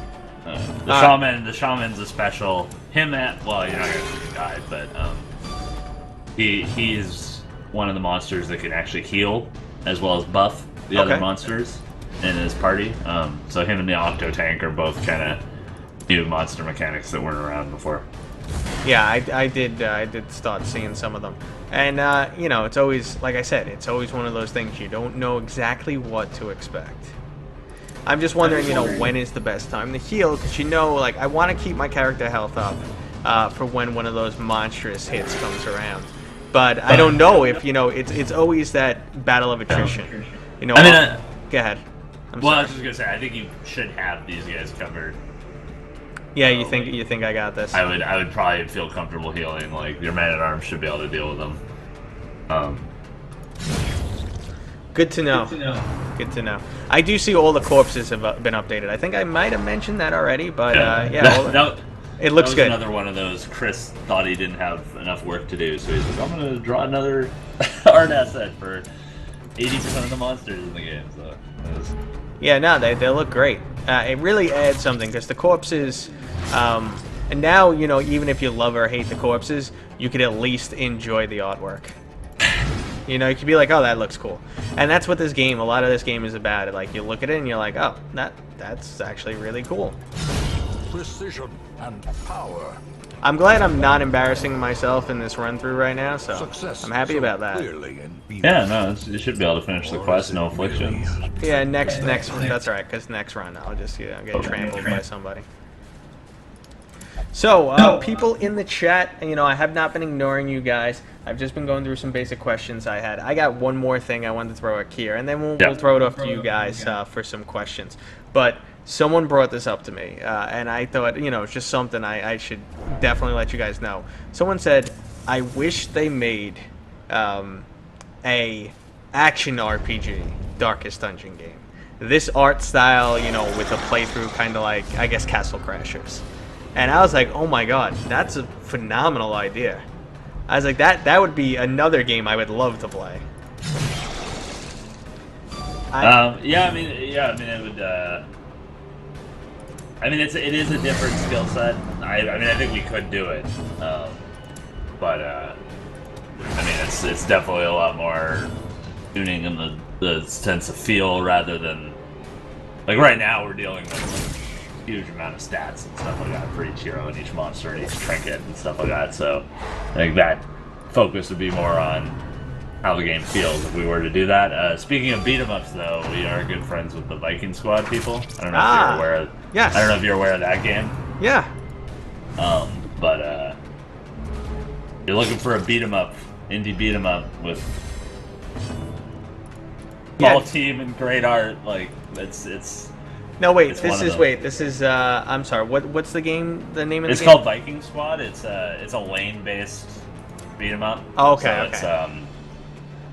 The shaman's a special. Him at well, you're not gonna see he died, but he's one of the monsters that can actually heal as well as buff the other Okay. monsters in his party. So him and the Octo Tank are both kind of new monster mechanics that weren't around before. Yeah, I did start seeing some of them, and you know, it's always, like I said, it's always one of those things you don't know exactly what to expect. I'm just wondering, you know, when is the best time to heal? Because, you know, like, I want to keep my character health up for when one of those monstrous hits comes around. But I don't know if, you know, it's always that battle of attrition. You know, I mean, go ahead. I'm well, I sorry. was just gonna say, I think you should have these guys covered. Yeah, you think I got this? I would probably feel comfortable healing. Like your man at arms should be able to deal with them. Good to know. Good to know. I do see all the corpses have been updated. I think I might have mentioned that already, but yeah, it looks that was good. Another one of those. Chris thought he didn't have enough work to do, so he's like, "I'm gonna draw another art asset for 80% of the monsters in the game." So, it was... Yeah, no, they look great. It really adds something because the corpses, and now, you know, even if you love or hate the corpses, you could at least enjoy the artwork. You know, you could be like, oh, that looks cool. And that's what this game, a lot of this game is about. Like, you look at it and you're like, oh, that's actually really cool. Precision and power. I'm glad I'm not embarrassing myself in this run through right now, so Success I'm happy so about that. clearly in being Yeah, no, you should be able to finish the quest, no afflictions. Yeah, next, that's right, because next run I'll just, you know, get trampled by somebody. So, people in the chat, you know, I have not been ignoring you guys. I've just been going through some basic questions I had. I got one more thing I wanted to throw at Kier, and then we'll throw it off to you guys for some questions. But someone brought this up to me, and I thought, you know, it's just something I should definitely let you guys know. Someone said, I wish they made a action RPG Darkest Dungeon game. This art style, you know, with a playthrough kind of like, I guess, Castle Crashers. And I was like, oh my god, that's a phenomenal idea. I was like, that would be another game I would love to play. Yeah, I mean, it would. I mean, it is a different skill set. I mean, I think we could do it, but I mean, it's definitely a lot more tuning in the sense of feel rather than like right now we're dealing with like, huge amount of stats and stuff like that for each hero and each monster and each trinket and stuff like that. So I think that focus would be more on how the game feels if we were to do that. Speaking of beat 'em ups, though, we are good friends with the Viking Squad people. I don't know if you're aware of. Yes. I don't know if you're aware of that game. Yeah. But you're looking for a beat 'em up, indie beat 'em up with Yeah. all team and great art. Like it's. No, wait. It's one of those. This is. I'm sorry. What's the game? The name of the It's game? called Viking Squad. It's a lane-based beat 'em up. Oh, okay, So it's okay.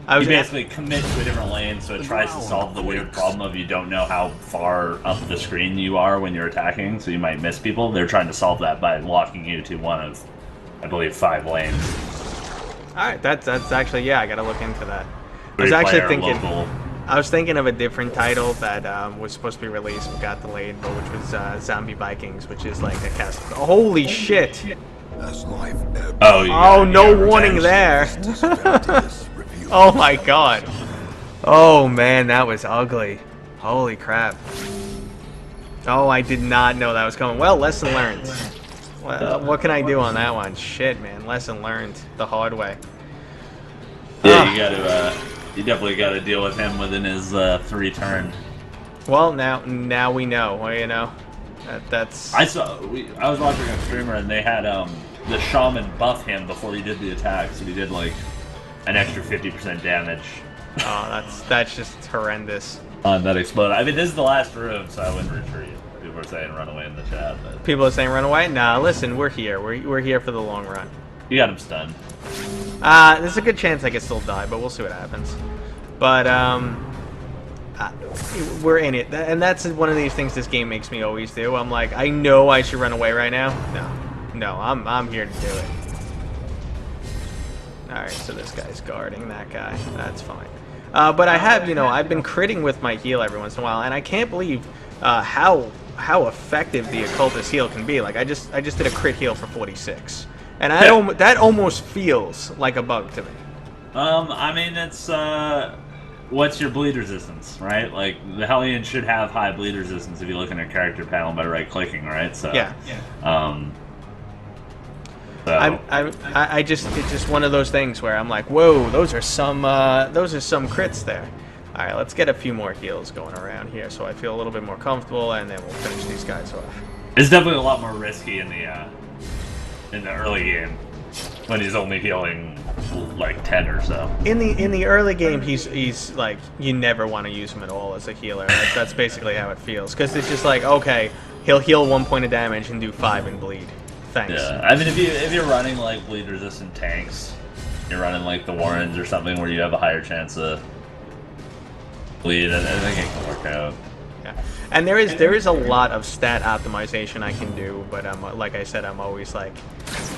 I was you basically commit to a different lane, so it The tries to ground solve the weird quakes. problem of you don't know how far up the screen you are when you're attacking, so you might miss people. They're trying to solve that by locking you to one of, I believe, 5 lanes. All right. That's actually, yeah. I gotta look into that. I was Three actually player, thinking. local. I was thinking of a different title that was supposed to be released but got delayed, but which was Zombie Vikings, which is like a cast. Holy shit! As life ebbs, Oh, you Oh, got no Revenge. warning there. emptiness reveals Oh my god. Oh man, that was ugly. Holy crap. Oh, I did not know that was coming. Well, lesson learned. Well, what can I do on that one? Shit, man. Lesson learned the hard way. Yeah, you gotta. You definitely got to deal with him within his 3 turn. Well, now we know. Well, you know, that's. I was watching a streamer and they had the shaman buff him before he did the attack, so he did like an extra 50% damage Oh, that's just horrendous. On that explode. I mean, this is the last room, so I wouldn't retreat. People are saying run away in the chat, but People are saying run away. Nah, listen, we're here. We're here for the long run. you got him stunned. There's a good chance I could still die, but we'll see what happens. But we're in it, and that's one of these things this game makes me always do. I'm like, I know I should run away right now. No, I'm here to do it. All right, so this guy's guarding that guy. That's fine. But I have, I've been critting with my heal every once in a while, and I can't believe how effective the occultist heal can be. Like I just did a crit heal for 46, and that almost feels like a bug to me. I mean, it's what's your bleed resistance, right? Like the Hellion should have high bleed resistance if you look in their character panel by right-clicking, right? So Yeah. So. It's just one of those things where I'm like, whoa, those are some crits there. All right, let's get a few more heals going around here, so I feel a little bit more comfortable, and then we'll finish these guys off. It's definitely a lot more risky in the early game when he's only healing like 10 or so. In the early game, he's like, you never want to use him at all as a healer. That's basically how it feels, because it's just like, okay, he'll heal 1 point of damage and do 5 in bleed. Thanks. Yeah, I mean, if you're running like bleed resistant tanks, you're running like the Warrens or something where you have a higher chance of bleed, I think it can work out. Yeah. And there is a lot of stat optimization I can do, but like I said, I'm always like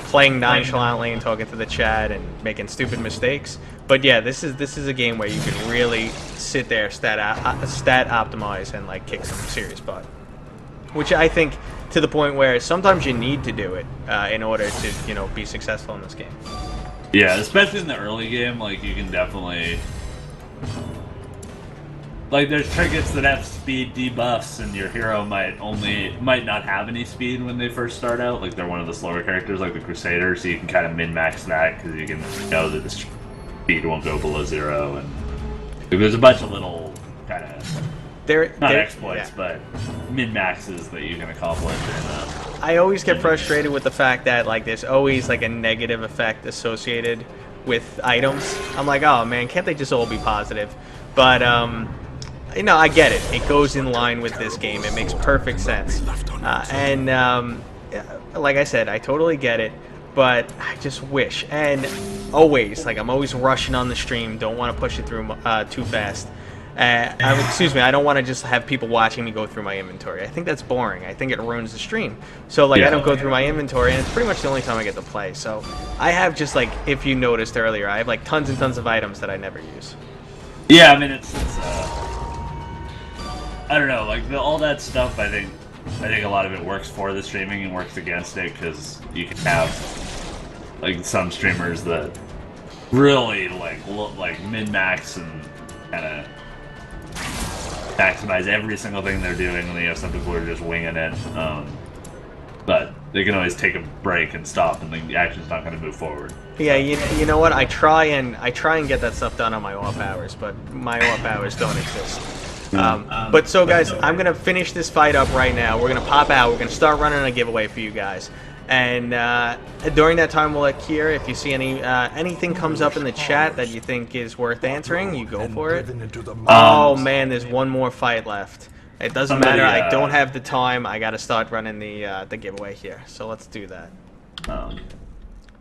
playing nonchalantly and talking to the chat and making stupid mistakes. But yeah, this is a game where you can really sit there, stat optimize, and like kick some serious butt. Which I think to the point where sometimes you need to do it in order to be successful in this game. Yeah, especially in the early game, like you can definitely like there's trinkets that have speed debuffs, and your hero might not have any speed when they first start out. Like they're one of the slower characters, like the Crusader, so you can kind of min-max that because you can know that the speed won't go below 0, and there's a bunch of little kind of not exploits, but min-maxes that you can accomplish. And, I always get frustrated with the fact that like there's always like a negative effect associated with items. I'm like, oh man, can't they just all be positive? But I get it. It goes in line with this game. It makes perfect sense. Like I said, I totally get it. But I just wish, and always, like I'm always rushing on the stream. Don't want to push it through too fast. Excuse me, I don't want to just have people watching me go through my inventory. I think that's boring. I think it ruins the stream. So, like, I don't go through my inventory, and it's pretty much the only time I get to play. So, I have just, like, if you noticed earlier, I have, like, tons and tons of items that I never use. yeah, I mean, it's I don't know, like, all that stuff, I think a lot of it works for the streaming and works against it, because you can have, like, some streamers that really, like min-max and kind of maximize every single thing they're doing, and then you have some people who are just winging it. But they can always take a break and stop, and the action's not going to move forward. Yeah, you know what? I try and get that stuff done on my off hours, but my off hours don't exist. But so guys, I'm gonna finish this fight up right now. We're gonna pop out. We're gonna start running a giveaway for you guys. And during that time, we'll let Kier, if you see anything comes up in the chat that you think is worth answering, you go for it. Oh man, there's one more fight left. It doesn't matter. I don't have the time. I gotta start running the giveaway here. So let's do that.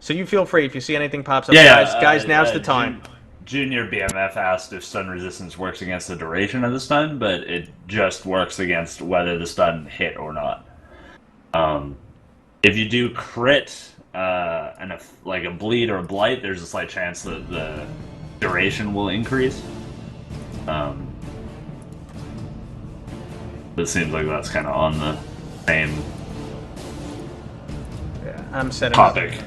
So you feel free if you see anything pops up, guys. Now's the time. Junior BMF asked if stun resistance works against the duration of the stun, but it just works against whether the stun hit or not. If you do crit like a bleed or a blight, there's a slight chance that the duration will increase. It seems like that's kind of on the same I'm topic.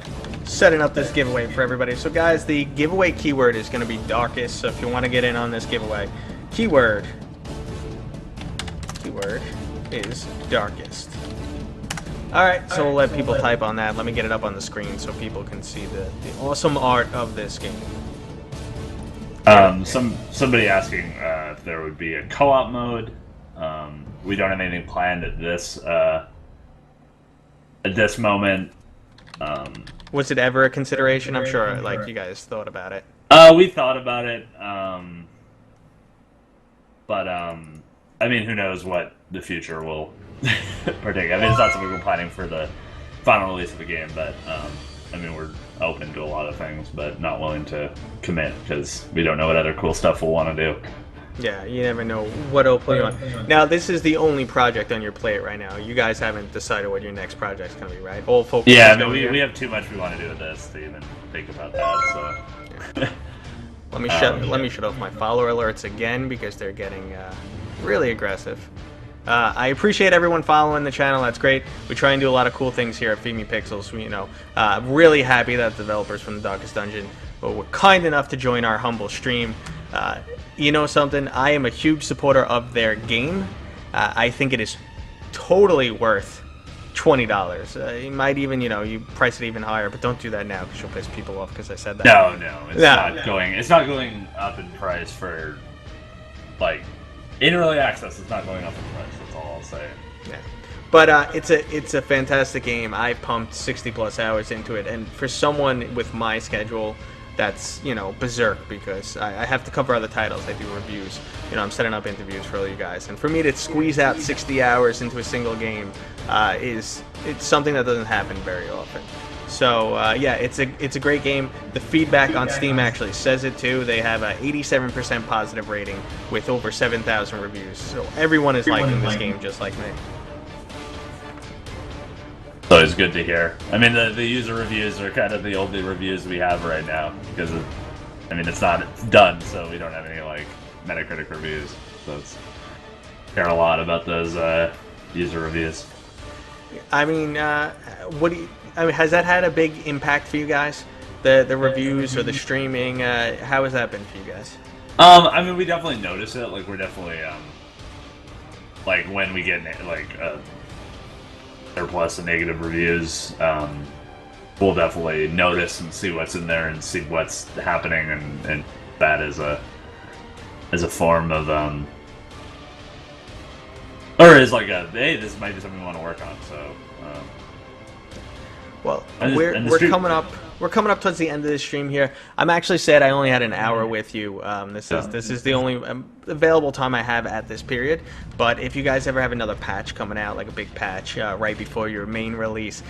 Setting up this giveaway for everybody. So guys, the giveaway keyword is going to be darkest. So if you want to get in on this giveaway, keyword is darkest. Alright, so we'll let people type on that. Let me get it up on the screen so people can see the awesome art of this game. Somebody asking if there would be a co-op mode. We don't have anything planned at this moment. Was it ever a consideration? I'm sure like you guys thought about it. We thought about it. But I mean, who knows what the future will partake. I mean, it's not something we're planning for the final release of the game, but I mean, we're open to a lot of things, but not willing to commit because we don't know what other cool stuff we'll want to do. Yeah, you never know what open on. Now, this is the only project on your plate right now. You guys haven't decided what your next project's gonna be, right? All focus. Yeah, is I mean, going we here. have too much we want to do with this to even think about that. So Let me shut off my follower alerts again because they're getting really aggressive. I appreciate everyone following the channel. That's great. We try and do a lot of cool things here at Feed Me Pixels. We, really happy that developers from the Darkest Dungeon were kind enough to join our humble stream. You know something? I am a huge supporter of their game. I think it is totally worth $20. You might even, you price it even higher, but don't do that now because you'll piss people off because I said that. no, it's not going. It's not going up in price for like in early access. It's not going up in price. That's all I'll say. Yeah. But it's a fantastic game. I pumped 60 plus hours into it, and for someone with my schedule, that's berserk because I have to cover other titles. I do reviews. I'm setting up interviews for all you guys, and for me to squeeze out 60 hours into a single game it's something that doesn't happen very often. So yeah, it's a great game. The feedback on Steam actually says it too. They have a 87% positive rating with over 7,000 reviews. So everyone is liking this game just like me. So it's good to hear. I mean, the user reviews are kind of the only reviews we have right now because it's done, so we don't have any like Metacritic reviews. So it's care a lot about those user reviews. I mean, has that had a big impact for you guys? The reviews or the streaming? How has that been for you guys? I mean, we definitely notice it. Like, we're definitely like when we get like surplus and negative reviews, we'll definitely notice and see what's in there and see what's happening, and that as a form of or as like a hey, this might be something we want to work on. So well, and the we're stream- coming up. We're coming up towards the end of this stream here. I'm actually sad I only had an hour with you. This is the only available time I have at this period. But if you guys ever have another patch coming out, like a big patch right before your main release,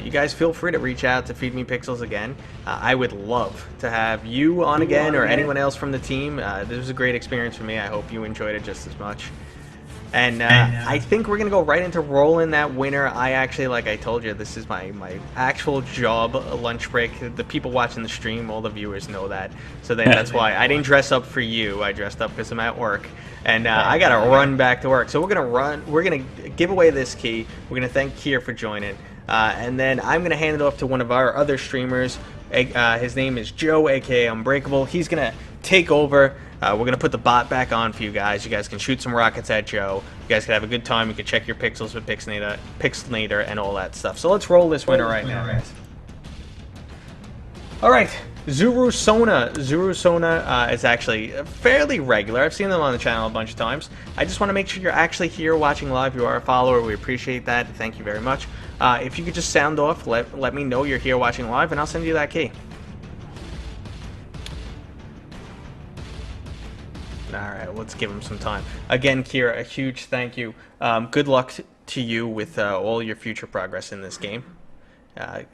you guys feel free to reach out to Feed Me Pixels again. I would love to have you on again or anyone else from the team. This was a great experience for me. I hope you enjoyed it just as much. And I think we're going to go right into rolling that winner. I actually, like I told you, this is my actual job, lunch break. The people watching the stream, all the viewers know that. So that's why I didn't dress up for you. I dressed up because I'm at work. And I got to run back to work. So we're going to give away this key. We're going to thank Kier for joining. And then I'm going to hand it off to one of our other streamers. His name is Joe, a.k.a. Unbreakable. He's going to take over. We're going to put the bot back on for you guys. You guys can shoot some rockets at Joe. You guys can have a good time. You can check your pixels with Pixelnator and all that stuff. So let's roll this winner right now, guys. All right. Zuru Sona. Zuru Sona is actually fairly regular. I've seen them on the channel a bunch of times. I just want to make sure you're actually here watching live. You are a follower. We appreciate that. Thank you very much. If you could just sound off, let me know you're here watching live, and I'll send you that key. Alright, let's give him some time. Again, Kira, a huge thank you. Good luck to you with all your future progress in this game.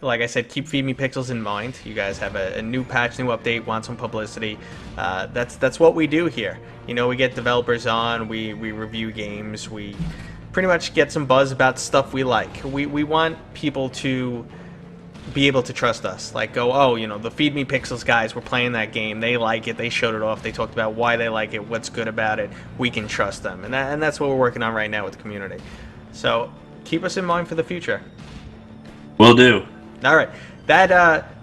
Like I said, keep Feed Me Pixels in mind. You guys have a new patch, new update, want some publicity. That's what we do here. We get developers on, we review games, we pretty much get some buzz about stuff we like. We want people to be able to trust us. Like, the Feed Me Pixels guys were playing that game. They like it. They showed it off. They talked about why they like it, what's good about it. We can trust them. And that's what we're working on right now with the community. So keep us in mind for the future. Will do. All right.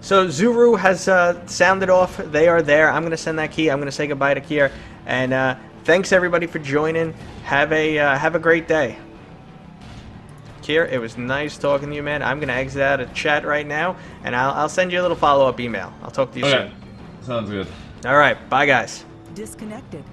So Zuru has sounded off. They are there. I'm going to send that key. I'm going to say goodbye to Kier. And thanks, everybody, for joining. Have a great day. Kier, it was nice talking to you, man. I'm going to exit out of chat right now, and I'll send you a little follow-up email. I'll talk to you soon. Sounds good. All right. Bye, guys. Disconnected.